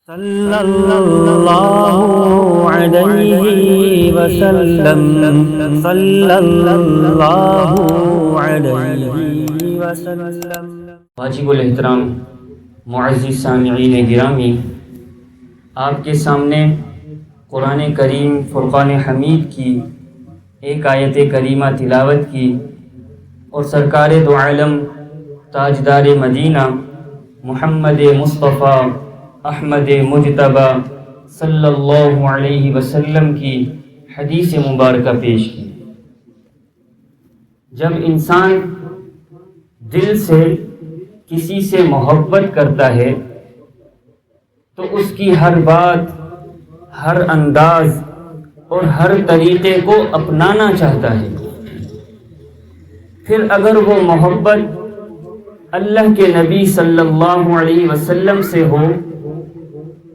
صلی اللہ علیہ وسلم، صلی اللہ علیہ وسلم۔ واجب الاحترام معزز سامعین گرامی، آپ کے سامنے قرآن کریم فرقان حمید کی ایک آیت کریمہ تلاوت کی اور سرکار دو عالم تاجدار مدینہ محمد مصطفیٰ احمد مجتبی صلی اللہ علیہ وسلم کی حدیث مبارکہ پیش کی۔ جب انسان دل سے کسی سے محبت کرتا ہے تو اس کی ہر بات، ہر انداز اور ہر طریقے کو اپنانا چاہتا ہے۔ پھر اگر وہ محبت اللہ کے نبی صلی اللہ علیہ وسلم سے ہو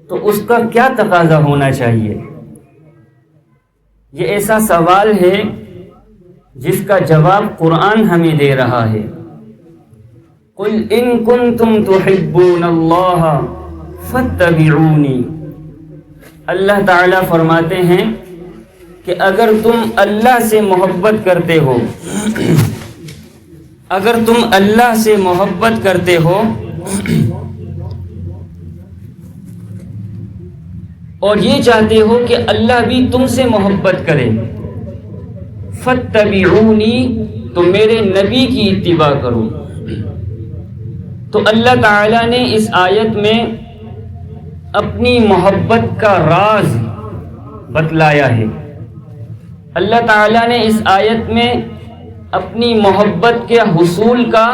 تو اس کا کیا تقاضا ہونا چاہیے؟ یہ ایسا سوال ہے جس کا جواب قرآن ہمیں دے رہا ہے۔ قُلْ إِن كُنتُمْ تُحِبُّونَ اللَّهَ فَاتَّبِعُونِي۔ اللہ تعالیٰ فرماتے ہیں کہ اگر تم اللہ سے محبت کرتے ہو، اگر تم اللہ سے محبت کرتے ہو اور یہ چاہتے ہو کہ اللہ بھی تم سے محبت کرے، فَاتَّبِعُونِی، تو میرے نبی کی اتباع کرو۔ تو اللہ تعالیٰ نے اس آیت میں اپنی محبت کا راز بتلایا ہے۔ اللہ تعالیٰ نے اس آیت میں اپنی محبت کے حصول کا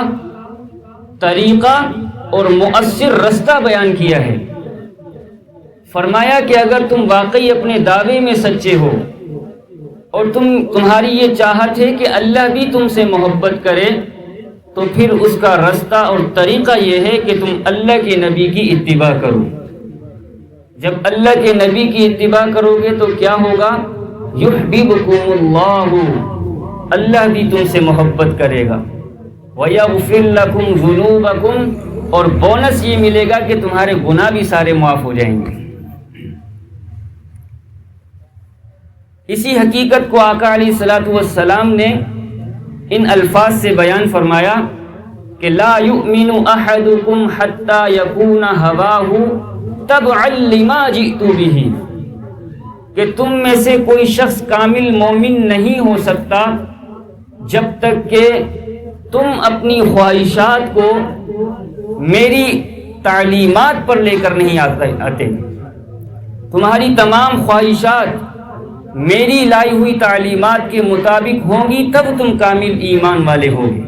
طریقہ اور مؤثر رستہ بیان کیا ہے۔ فرمایا کہ اگر تم واقعی اپنے دعوے میں سچے ہو اور تمہاری یہ چاہت ہے کہ اللہ بھی تم سے محبت کرے، تو پھر اس کا رستہ اور طریقہ یہ ہے کہ تم اللہ کے نبی کی اتباع کرو۔ جب اللہ کے نبی کی اتباع کرو گے تو کیا ہوگا؟ یحببکم اللہ، اللہ بھی تم سے محبت کرے گا، ویغفر لکم ذنوبکم، اور بونس یہ ملے گا کہ تمہارے گناہ بھی سارے معاف ہو جائیں گے۔ اسی حقیقت کو آقا علیہ الصلوۃ والسلام نے ان الفاظ سے بیان فرمایا کہ لا یؤمن احدکم حتی یکون ہواہ تبعا لما جئت بہ، کہ تم میں سے کوئی شخص کامل مومن نہیں ہو سکتا جب تک کہ تم اپنی خواہشات کو میری تعلیمات پر لے کر نہیں آتے۔ تمہاری تمام خواہشات میری لائی ہوئی تعلیمات کے مطابق ہوں گی، تب تم کامل ایمان والے ہوگے۔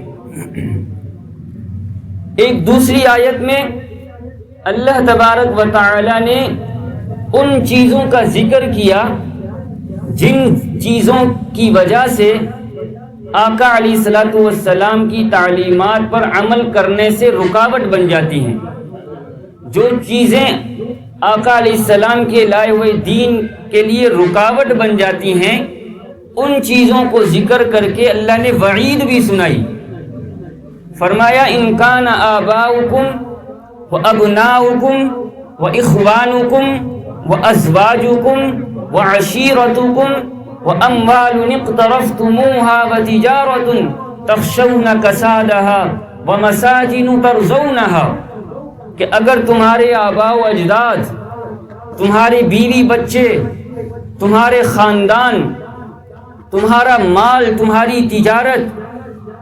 ایک دوسری آیت میں اللہ تبارک و تعالی نے ان چیزوں کا ذکر کیا جن چیزوں کی وجہ سے آقا علیہ الصلوۃ والسلام کی تعلیمات پر عمل کرنے سے رکاوٹ بن جاتی ہیں۔ جو چیزیں آقا علیہ السلام کے لائے ہوئے دین کے لیے رکاوٹ بن جاتی ہیں، ان چیزوں کو ذکر کر کے اللہ نے وعید بھی سنائی۔ فرمایا ان کان آباؤکم وابناؤکم واخوانکم وازواجکم وعشیرتکم واموال اقترفتموها وتجارة تخشون کسادها ومساجن ترضونها، کہ اگر تمہارے آباء و اجداد، تمہارے بیوی بچے، تمہارے خاندان، تمہارا مال، تمہاری تجارت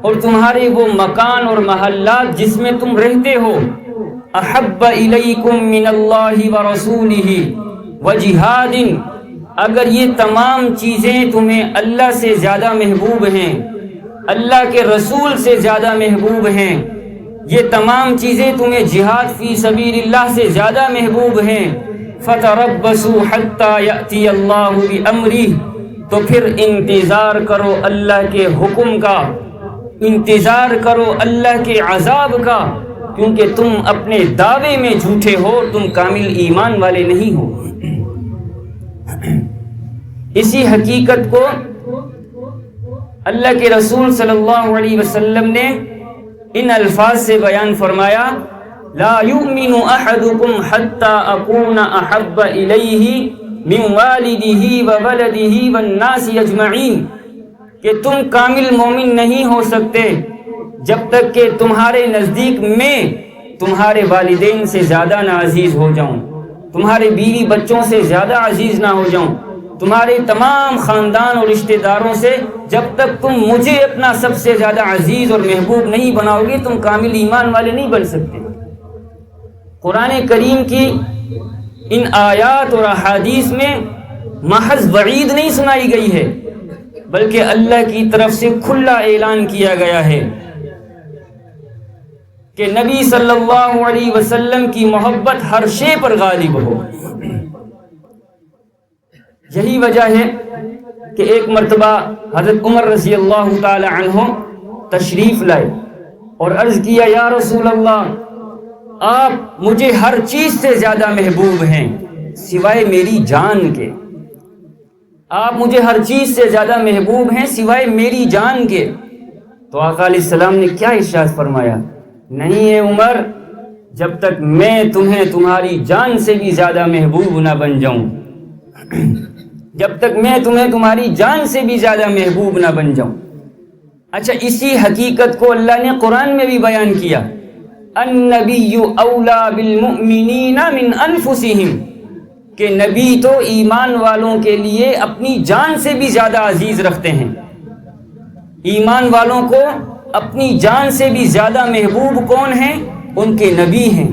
اور تمہارے وہ مکان اور محلات جس میں تم رہتے ہو، احب الیکم من اللہ ورسولہ وجہاد، اگر یہ تمام چیزیں تمہیں اللہ سے زیادہ محبوب ہیں، اللہ کے رسول سے زیادہ محبوب ہیں، یہ تمام چیزیں تمہیں جہاد فی سبیل اللہ سے زیادہ محبوب ہیں، فتربصوا حتی یأتی اللہ بامرہ، تو پھر انتظار کرو اللہ کے حکم کا، انتظار کرو اللہ کے عذاب کا، کیونکہ تم اپنے دعوے میں جھوٹے ہو، تم کامل ایمان والے نہیں ہو۔ اسی حقیقت کو اللہ کے رسول صلی اللہ علیہ وسلم نے ان الفاظ سے بیان فرمایا لا یؤمن احدکم حتی اکون احب الیہ من والدہ وولدہ والناس اجمعین، کہ تم کامل مومن نہیں ہو سکتے جب تک کہ تمہارے نزدیک میں تمہارے والدین سے زیادہ نہ عزیز ہو جاؤں، تمہارے بیوی بچوں سے زیادہ عزیز نہ ہو جاؤں، تمہارے تمام خاندان اور رشتہ داروں سے جب تک تم مجھے اپنا سب سے زیادہ عزیز اور محبوب نہیں بناؤ گے تم کامل ایمان والے نہیں بن سکتے۔ قرآن کریم کی ان آیات اور احادیث میں محض وعید نہیں سنائی گئی ہے، بلکہ اللہ کی طرف سے کھلا اعلان کیا گیا ہے کہ نبی صلی اللہ علیہ وسلم کی محبت ہر شے پر غالب ہو۔ یہی وجہ ہے کہ ایک مرتبہ حضرت عمر رضی اللہ تعالی عنہ تشریف لائے اور عرض کیا، یا رسول اللہ، آپ مجھے ہر چیز سے زیادہ محبوب ہیں سوائے میری جان کے، آپ مجھے ہر چیز سے زیادہ محبوب ہیں سوائے میری جان کے۔ تو آقا علیہ السلام نے کیا ارشاد فرمایا؟ نہیں ہے عمر، جب تک میں تمہیں تمہاری جان سے بھی زیادہ محبوب نہ بن جاؤں، جب تک میں تمہیں تمہاری جان سے بھی زیادہ محبوب نہ بن جاؤں۔ اچھا، اسی حقیقت کو اللہ نے قرآن میں بھی بیان کیا، النبی اولا بالمؤمنین من انفسہم، کہ نبی تو ایمان والوں کے لیے اپنی جان سے بھی زیادہ عزیز رکھتے ہیں، ایمان والوں کو اپنی جان سے بھی زیادہ محبوب کون ہیں؟ ان کے نبی ہیں۔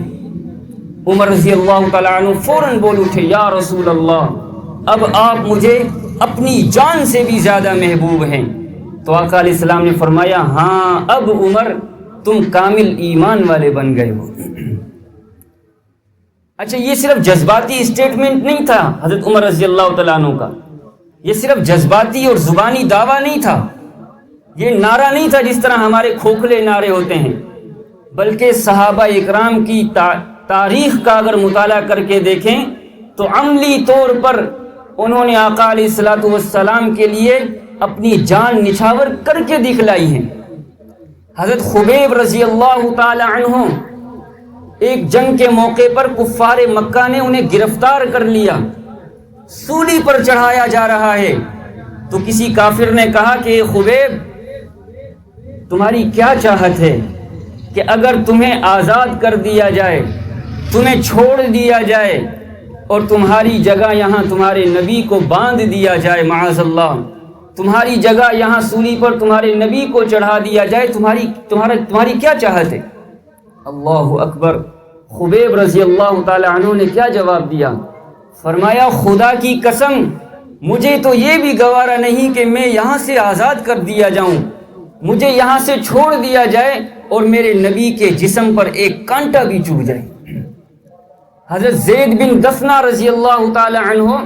عمر رضی اللہ تعالیٰ عنہ فوراً بول اٹھے، یا رسول اللہ، اب آپ مجھے اپنی جان سے بھی زیادہ محبوب ہیں۔ تو آقا علیہ السلام نے فرمایا، ہاں اب عمر تم کامل ایمان والے بن گئے ہو۔ اچھا، یہ صرف جذباتی اسٹیٹمنٹ نہیں تھا حضرت عمر رضی اللہ تعالیٰ عنہ کا، یہ صرف جذباتی اور زبانی دعویٰ نہیں تھا، یہ نعرہ نہیں تھا جس طرح ہمارے کھوکھلے نعرے ہوتے ہیں، بلکہ صحابہ اکرام کی تاریخ کا اگر مطالعہ کر کے دیکھیں تو عملی طور پر انہوں نے آقا علیہ الصلوۃ والسلام کے لیے اپنی جان نچھاور کر کے دکھلائی ہیں۔ حضرت خبیب رضی اللہ تعالی عنہ ایک جنگ کے موقع پر کفار مکہ نے انہیں گرفتار کر لیا، سولی پر چڑھایا جا رہا ہے، تو کسی کافر نے کہا کہ خبیب، تمہاری کیا چاہت ہے کہ اگر تمہیں آزاد کر دیا جائے، تمہیں چھوڑ دیا جائے اور تمہاری جگہ یہاں تمہارے نبی کو باندھ دیا جائے، معاذ اللہ، تمہاری جگہ یہاں سولی پر تمہارے نبی کو چڑھا دیا جائے، تمہاری کیا چاہت ہے؟ اللہ اکبر۔ خبیب رضی اللہ تعالی عنہ نے کیا جواب دیا؟ فرمایا، خدا کی قسم، مجھے تو یہ بھی گوارا نہیں کہ میں یہاں سے آزاد کر دیا جاؤں، مجھے یہاں سے چھوڑ دیا جائے اور میرے نبی کے جسم پر ایک کانٹا بھی چبھ جائے۔ حضرت زید بن دفنہ رضی اللہ تعالی عنہ،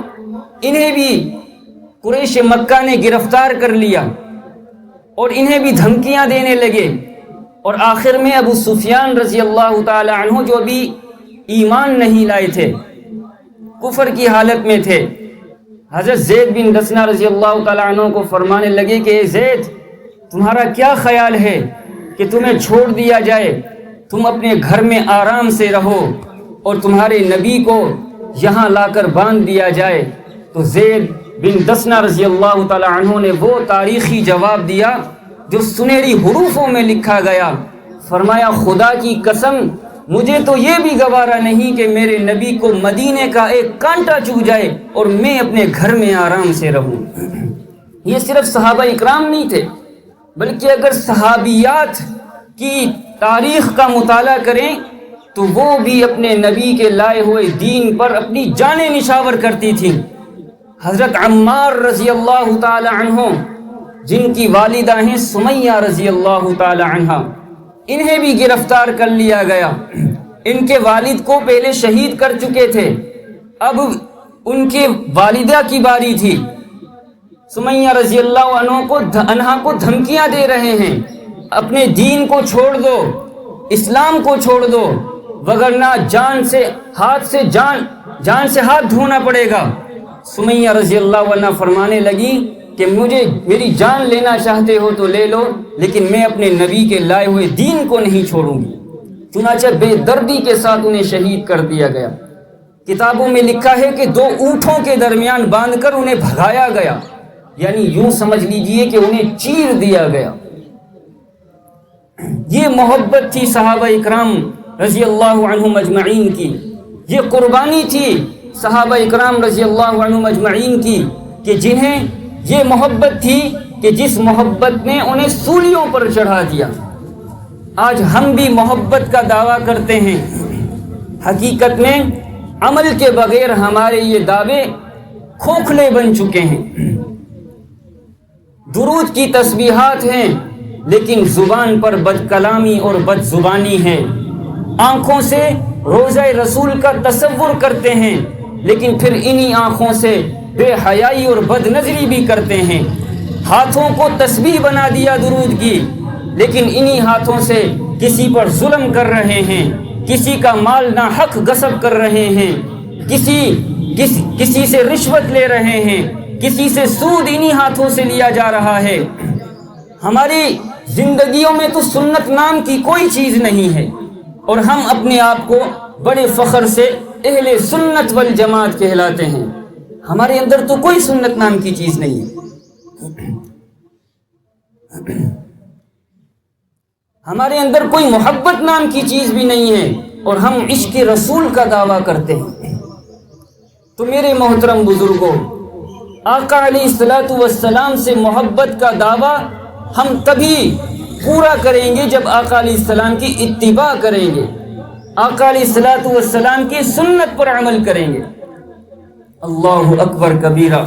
انہیں بھی قریش مکہ نے گرفتار کر لیا اور انہیں بھی دھمکیاں دینے لگے، اور آخر میں ابو سفیان رضی اللہ تعالی عنہ جو ابھی ایمان نہیں لائے تھے، کفر کی حالت میں تھے، حضرت زید بن دفنہ رضی اللہ تعالی عنہ کو فرمانے لگے کہ اے زید، تمہارا کیا خیال ہے کہ تمہیں چھوڑ دیا جائے، تم اپنے گھر میں آرام سے رہو اور تمہارے نبی کو یہاں لا کر باندھ دیا جائے؟ تو زید بن دسنہ رضی اللہ تعالی عنہ نے وہ تاریخی جواب دیا جو سنہری حروفوں میں لکھا گیا، فرمایا، خدا کی قسم، مجھے تو یہ بھی گوارا نہیں کہ میرے نبی کو مدینے کا ایک کانٹا چبھ جائے اور میں اپنے گھر میں آرام سے رہوں۔ یہ صرف صحابہ اکرام نہیں تھے، بلکہ اگر صحابیات کی تاریخ کا مطالعہ کریں تو وہ بھی اپنے نبی کے لائے ہوئے دین پر اپنی جانیں نشاور کرتی تھیں۔ حضرت عمار رضی اللہ تعالی عنہ، جن کی والدہ ہیں سمیہ رضی اللہ تعالی عنہ، انہیں بھی گرفتار کر لیا گیا۔ ان کے والد کو پہلے شہید کر چکے تھے، اب ان کے والدہ کی باری تھی۔ سمیہ رضی اللہ عنہ کو دھمکیاں دے رہے ہیں، اپنے دین کو چھوڑ دو، اسلام کو چھوڑ دو، وگرنہ جان سے ہاتھ دھونا پڑے گا۔ سمیہ رضی اللہ عنہ فرمانے لگی کہ میری جان لینا چاہتے ہو تو لے لو، لیکن میں اپنے نبی کے لائے ہوئے دین کو نہیں چھوڑوں گی۔ چنانچہ بے دردی کے ساتھ انہیں شہید کر دیا گیا۔ کتابوں میں لکھا ہے کہ 2 اونٹوں کے درمیان باندھ کر انہیں بھگایا گیا، یعنی یوں سمجھ لیجئے کہ انہیں چیر دیا گیا۔ یہ محبت تھی صحابہ اکرام رضی اللہ عنہم اجمعین کی، یہ قربانی تھی صحابہ اکرام رضی اللہ عنہم اجمعین کی، کہ جنہیں یہ محبت تھی کہ جس محبت نے انہیں سولیوں پر چڑھا دیا۔ آج ہم بھی محبت کا دعویٰ کرتے ہیں، حقیقت میں عمل کے بغیر ہمارے یہ دعوے کھوکھلے بن چکے ہیں۔ درود کی تسبیحات ہیں لیکن زبان پر بد کلامی اور بد زبانی ہے، آنکھوں سے روضہ رسول کا تصور کرتے ہیں لیکن پھر انہی آنکھوں سے بے حیائی اور بد نظری بھی کرتے ہیں، ہاتھوں کو تسبیح بنا دیا درود کی لیکن انہی ہاتھوں سے کسی پر ظلم کر رہے ہیں، کسی کا مال ناحق غصب کر رہے ہیں، کسی سے رشوت لے رہے ہیں، کسی سے سود انہی ہاتھوں سے لیا جا رہا ہے۔ ہماری زندگیوں میں تو سنت نام کی کوئی چیز نہیں ہے اور ہم اپنے آپ کو بڑے فخر سے اہل سنت والجماعت کہلاتے ہیں، ہمارے اندر تو کوئی سنت نام کی چیز نہیں ہے، ہمارے اندر کوئی محبت نام کی چیز بھی نہیں ہے اور ہم عشق رسول کا دعویٰ کرتے ہیں۔ تو میرے محترم بزرگوں، آقا علیہ الصلوۃ والسلام سے محبت کا دعویٰ ہم تبھی پورا کریں گے جب آقا علیہ السلام کی اتباع کریں گے، آقا علیہ الصلوۃ والسلام کی سنت پر عمل کریں گے۔ اللہ اکبر کبیرہ،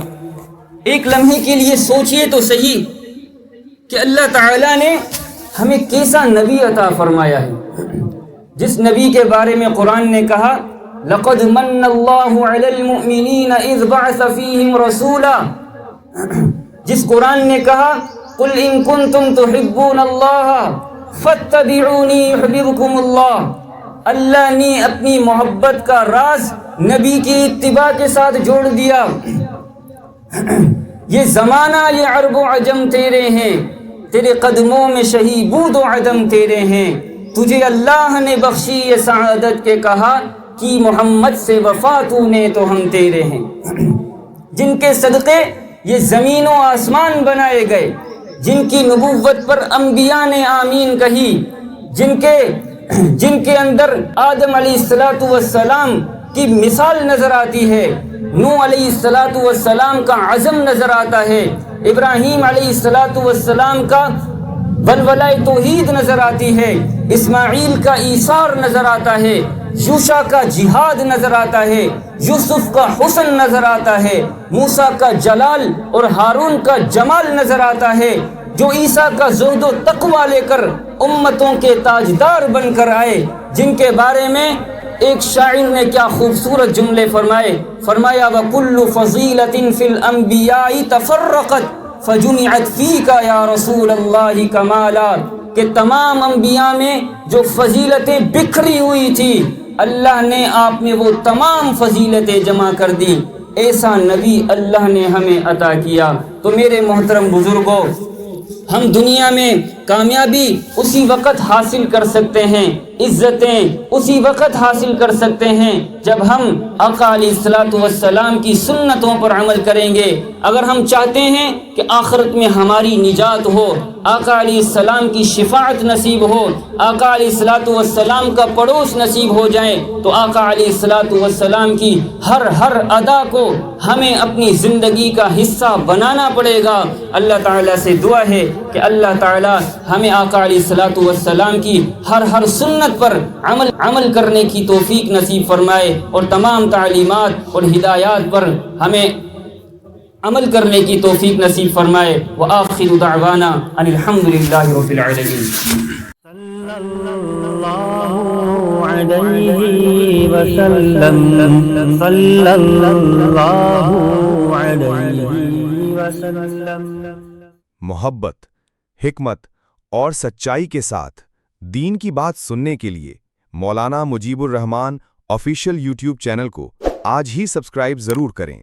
ایک لمحے کے لیے سوچئے تو صحیح کہ اللہ تعالیٰ نے ہمیں کیسا نبی عطا فرمایا ہے، جس نبی کے بارے میں قرآن نے کہا لَقَدْ مَنَّ اللَّهُ عَلَى الْمُؤْمِنِينَ إِذْ بَعَثَ فِيهِمْ رَسُولًا، جس قرآن نے کہا قُلْ إِن كُنتُمْ تُحِبُّونَ اللَّهَ فَاتَّبِعُونِي يُحْبِبْكُمُ اللَّهُ، اللہ نے اپنی محبت کا راز نبی کی اتباع کے ساتھ جوڑ دیا۔ یہ زمانہ یہ عرب و عجم تیرے ہیں، تیرے قدموں میں شہی بود و عدم تیرے ہیں، تجھے اللہ نے بخشی یہ سعادت کے کہا کہ محمد سے وفا تو نے تو ہم تیرے ہیں، جن کے صدقے یہ زمین و آسمان بنائے گئے، جن کی نبوت پر انبیاء نے آمین کہی، جن کے اندر آدم علیہ الصلوۃ والسلام کی مثال نظر آتی ہے، نوح علیہ الصلوۃ والسلام کا عزم نظر آتا ہے، ابراہیم علیہ الصلوۃ والسلام کا ولولہ توحید نظر آتی ہے، اسماعیل کا ایثار نظر آتا ہے، یوشع کا جہاد نظر آتا ہے، یوسف کا حسن نظر آتا ہے، موسیٰ کا جلال اور ہارون کا جمال نظر آتا ہے، جو عیسیٰ کا زہد و تقویٰ لے کر امتوں کے تاجدار بن کر آئے، جن کے بارے میں ایک شاعر نے کیا خوبصورت جملے فرمایا وَكُلُّ فَضِيلَةٍ فِي الْأَنْبِيَاءِ تَفَرَّقَتْ فَجُمِعَتْ فِيكَ يَا رَسُولَ اللَّهِ كَمَالًا، کہ تمام انبیاء میں جو فضیلتیں بکھری ہوئی تھی اللہ نے آپ میں وہ تمام فضیلتیں جمع کر دی، ایسا نبی اللہ نے ہمیں عطا کیا۔ تو میرے محترم بزرگوں، ہم دنیا میں کامیابی اسی وقت حاصل کر سکتے ہیں، عزتیں اسی وقت حاصل کر سکتے ہیں جب ہم آقا علیہ الصلوۃ والسلام کی سنتوں پر عمل کریں گے۔ اگر ہم چاہتے ہیں کہ آخرت میں ہماری نجات ہو، آقا علیہ السلام کی شفاعت نصیب ہو، آقا علیہ الصلوۃ والسلام کا پڑوس نصیب ہو جائے، تو آقا علیہ الصلوۃ والسلام کی ہر ادا کو ہمیں اپنی زندگی کا حصہ بنانا پڑے گا۔ اللہ تعالیٰ سے دعا ہے کہ اللہ تعالیٰ ہمیں آقا علیہ الصلوۃ والسلام کی ہر سنت پر عمل کرنے کی توفیق نصیب فرمائے اور تمام تعلیمات اور ہدایات پر ہمیں عمل کرنے کی توفیق نصیب فرمائے۔ وآخر دعوانا ان الحمد للہ رب العالمین۔ صلی اللہ علیہ وسلم، صلی اللہ علیہ وسلم۔ محبت، حکمت اور سچائی کے ساتھ دین کی بات سننے کے لیے مولانا مجیب الرحمان آفیشیل یوٹیوب چینل کو آج ہی سبسکرائب ضرور کریں۔